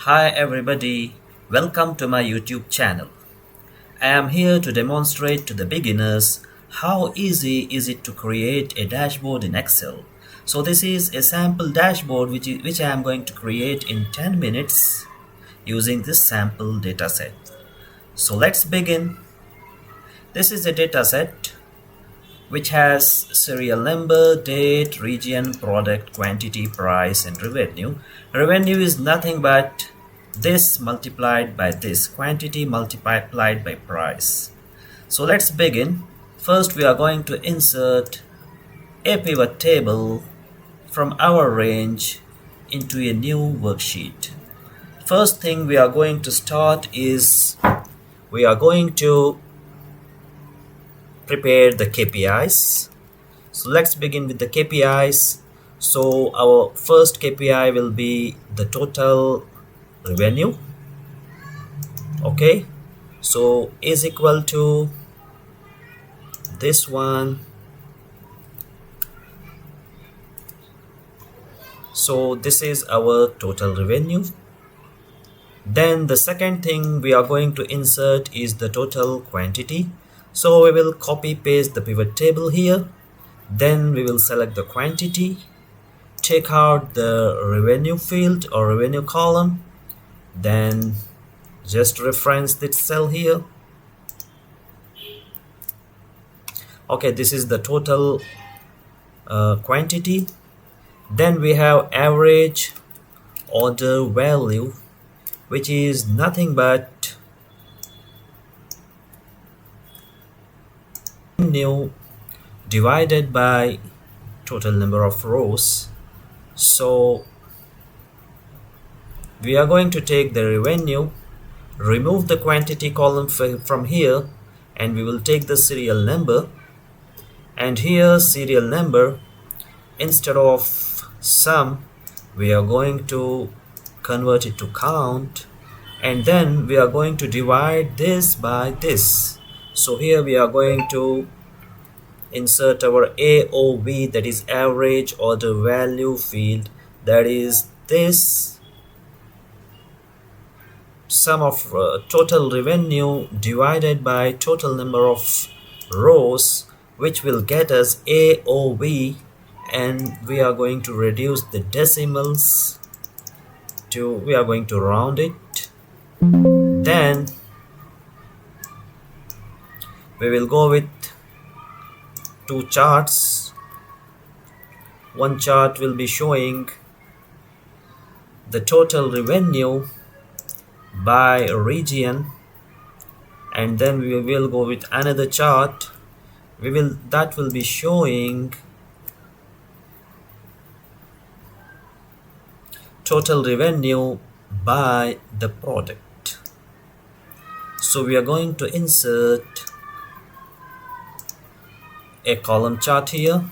Hi everybody, welcome to my YouTube channel. I am here to demonstrate to the beginners how easy is it to create a dashboard in Excel. So this is a sample dashboard which I am going to create in 10 minutes using this sample dataset. So let's begin. This is a dataset which has serial number, date, region, product, quantity, price, and revenue. Revenue is nothing but this multiplied by this, quantity multiplied by price. So let's begin. First, we are going to insert a pivot table from our range into a new worksheet. First thing we are going to start is we are going to prepare the KPIs. So let's begin with the KPIs. So our first KPI will be the total revenue. Okay, so is equal to this one. So this is our total revenue. Then the second thing we are going to insert is the total quantity. So we will copy paste the pivot table here. Then we will select the quantity, take out the revenue field or revenue column, then just reference this cell here. Okay, this is the total quantity. Then we have average order value, which is nothing but revenue divided by total number of rows. So we are going to take the revenue, remove the quantity column from here, and we will take the serial number, and here serial number, instead of sum we are going to convert it to count, and then we are going to divide this by this. So here we are going to insert our AOV, that is average order value field, that is this sum of total revenue divided by total number of rows, which will get us AOV, and we are going to reduce the decimals to, we are going to round it. Then we will go with two charts. One chart will be showing the total revenue by region, and then we will go with another chart that will be showing total revenue by the product. So we are going to insert a column chart here,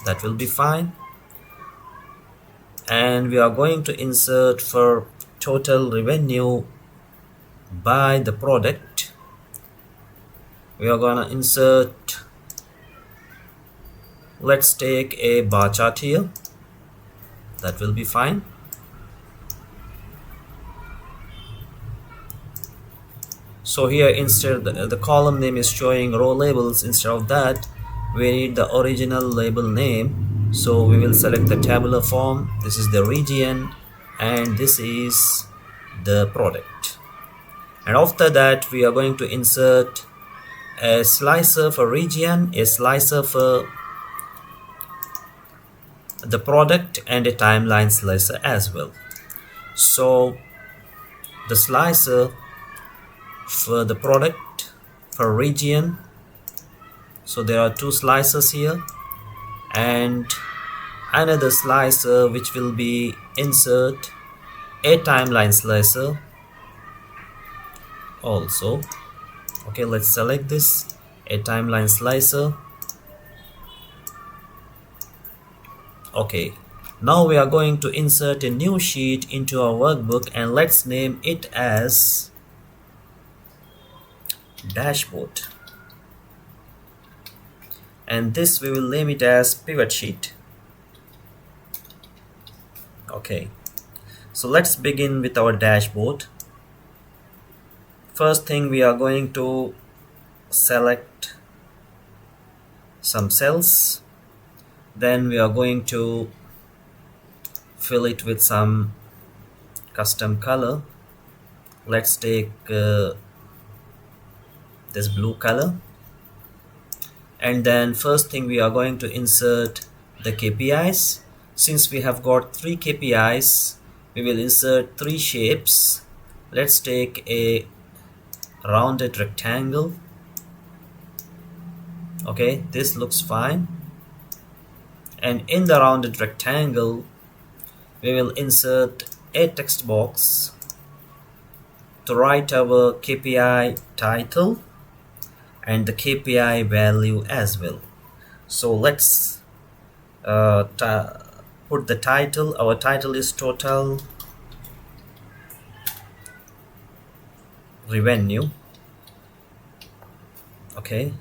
that will be fine, and we are going to insert for total revenue by the product. We are gonna insert, let's take a bar chart here, that will be fine. So here, instead the column name is showing row labels, instead of that we need the original label name. So we will select the tabular form. This is the region and this is the product, and after that we are going to insert a slicer for region, a slicer for the product, and a timeline slicer as well. So the slicer for the product, for region, so there are two slicers here, and another slicer which will be insert a timeline slicer also. Okay, let's select this, a timeline slicer. Okay, now we are going to insert a new sheet into our workbook, and let's name it as dashboard, and this we will name it as pivot sheet. Okay, So let's begin with our dashboard. First thing, we are going to select some cells, then we are going to fill it with some custom color. Let's take this blue color, and then first thing, we are going to insert the KPIs. Since we have got 3 KPIs, we will insert 3 shapes. Let's take a rounded rectangle. Okay, this looks fine. And in the rounded rectangle, we will insert a text box to write our KPI title and the KPI value as well. So let's put the title. Our title is total revenue. Okay,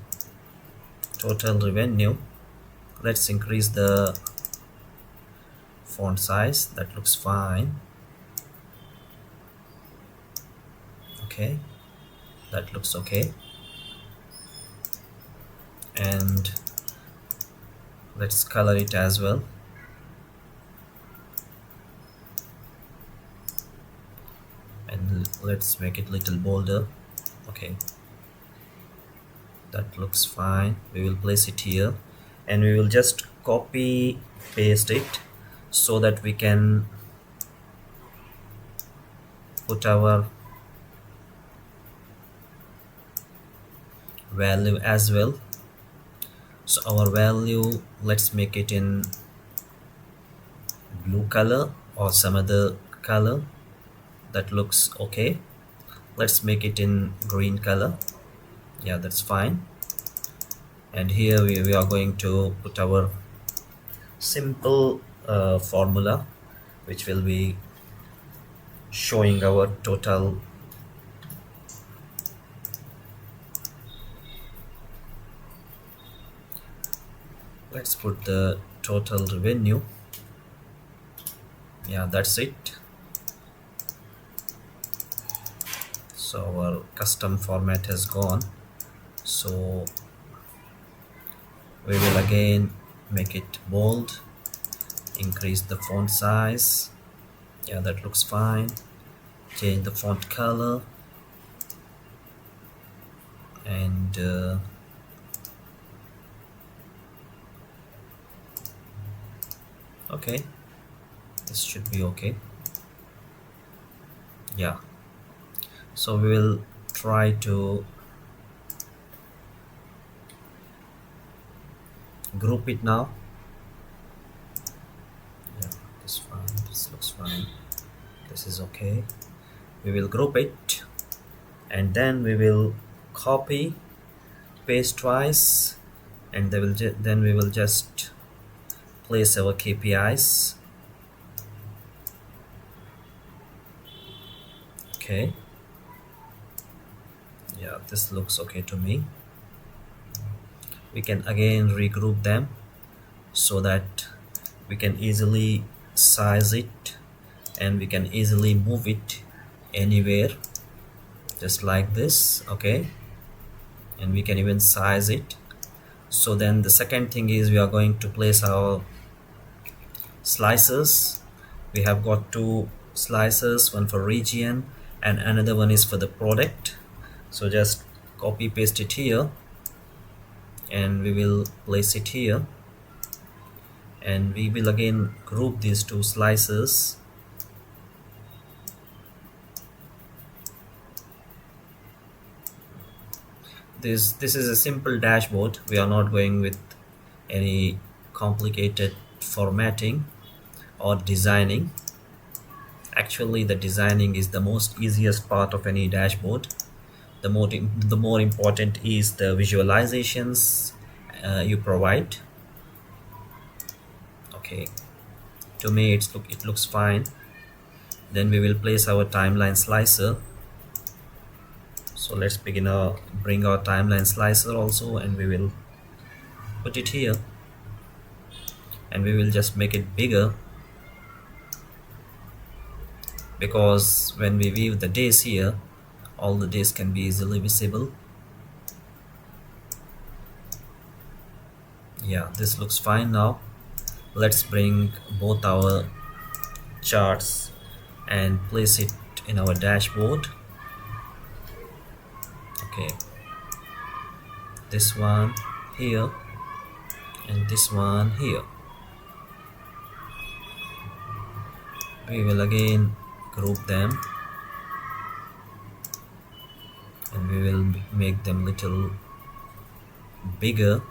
total revenue. Let's increase the font size. That looks fine. Okay, that looks okay. And let's color it as well. And let's make it little bolder. Okay, that looks fine. We will place it here, and we will just copy paste it so that we can put our value as well. So our value, let's make it in blue color or some other color. That looks okay. Let's make it in green color. Yeah, that's fine. And here we are going to put our simple formula, which will be showing our total let's put the total revenue. Yeah, that's it. So our custom format has gone. So we will again make it bold, increase the font size. Yeah, that looks fine. Change the font color, and okay, this should be okay. Yeah, so we will try to group it now. Yeah, this fine, this looks fine, this is okay. We will group it, and then we will copy paste twice, and then we will just place our KPIs. Okay, yeah, this looks okay to me. We can again regroup them so that we can easily size it, and we can easily move it anywhere, just like this. Okay, and we can even size it. So then the second thing is we are going to place our slices. We have got 2 slices, one for region and another one is for the product. So just copy paste it here, and we will place it here, and we will again group these 2 slices. This is a simple dashboard. We are not going with any complicated formatting or designing. Actually, the designing is the most easiest part of any dashboard. The more important is the visualizations you provide. Okay, to me it looks fine. Then we will place our timeline slicer. So let's bring our timeline slicer also, and we will put it here, and we will just make it bigger. because when we view the days here, all the days can be easily visible. Yeah, this looks fine now. Let's bring both our charts and place it in our dashboard. Okay, this one here and this one here. We will again group them and we will make them little bigger,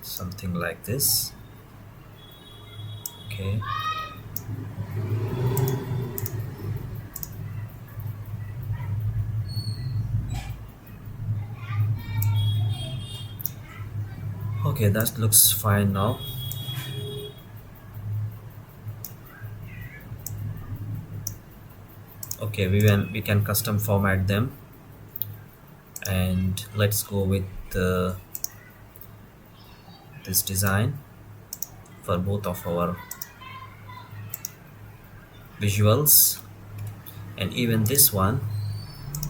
something like this. Okay, okay, that looks fine now. Okay, we can custom format them, and let's go with this design for both of our visuals. And even this one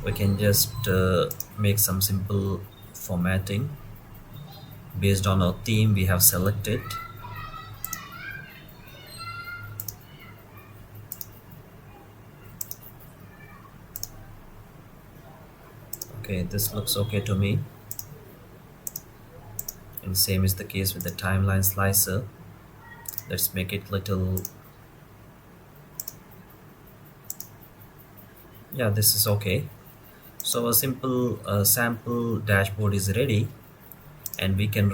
we can just make some simple formatting based on our theme we have selected. Okay, this looks okay to me, and same is the case with the timeline slicer. Let's make it little, yeah, this is okay. So a simple sample dashboard is ready, and we can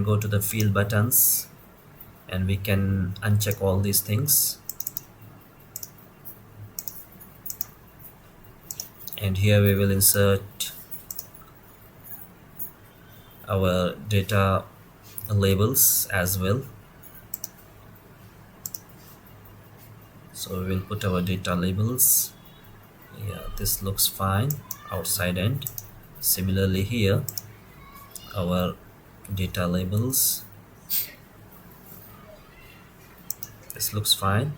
go to the field buttons and we can uncheck all these things. And here we will insert our data labels as well. So we will put our data labels. Yeah, this looks fine outside end. Similarly here, our data labels, this looks fine.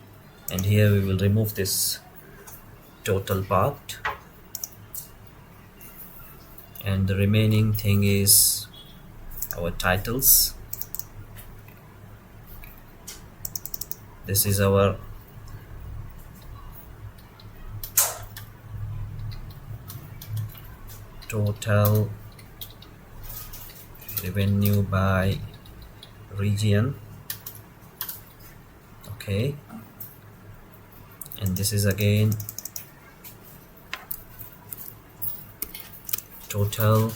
And here we will remove this total part, and the remaining thing is our titles. This is our total revenue by region. Okay, and this is again total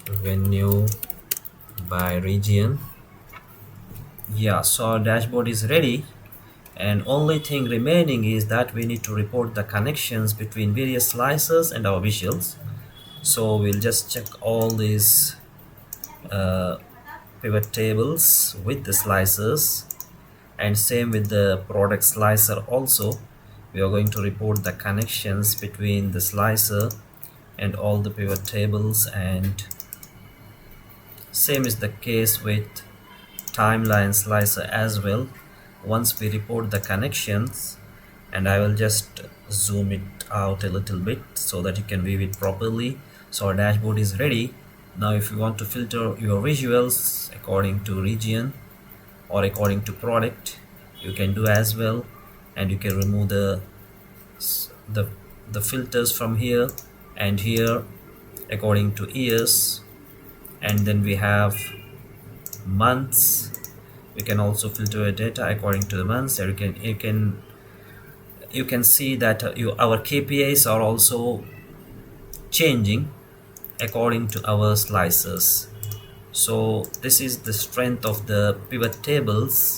revenue by region. Yeah, so our dashboard is ready, and only thing remaining is that we need to report the connections between various slices and our visuals. So we'll just check all these pivot tables with the slicers, and same with the product slicer also. We are going to report the connections between the slicer and all the pivot tables, and same is the case with timeline slicer as well. Once we report the connections, and I will just zoom it out a little bit so that you can view it properly. So our dashboard is ready. Now if you want to filter your visuals according to region or according to product, you can do as well, and you can remove the filters from here and here according to years. And then we have months. We can also filter data according to the months. There you can see that our KPIs are also changing according to our slices. So this is the strength of the pivot tables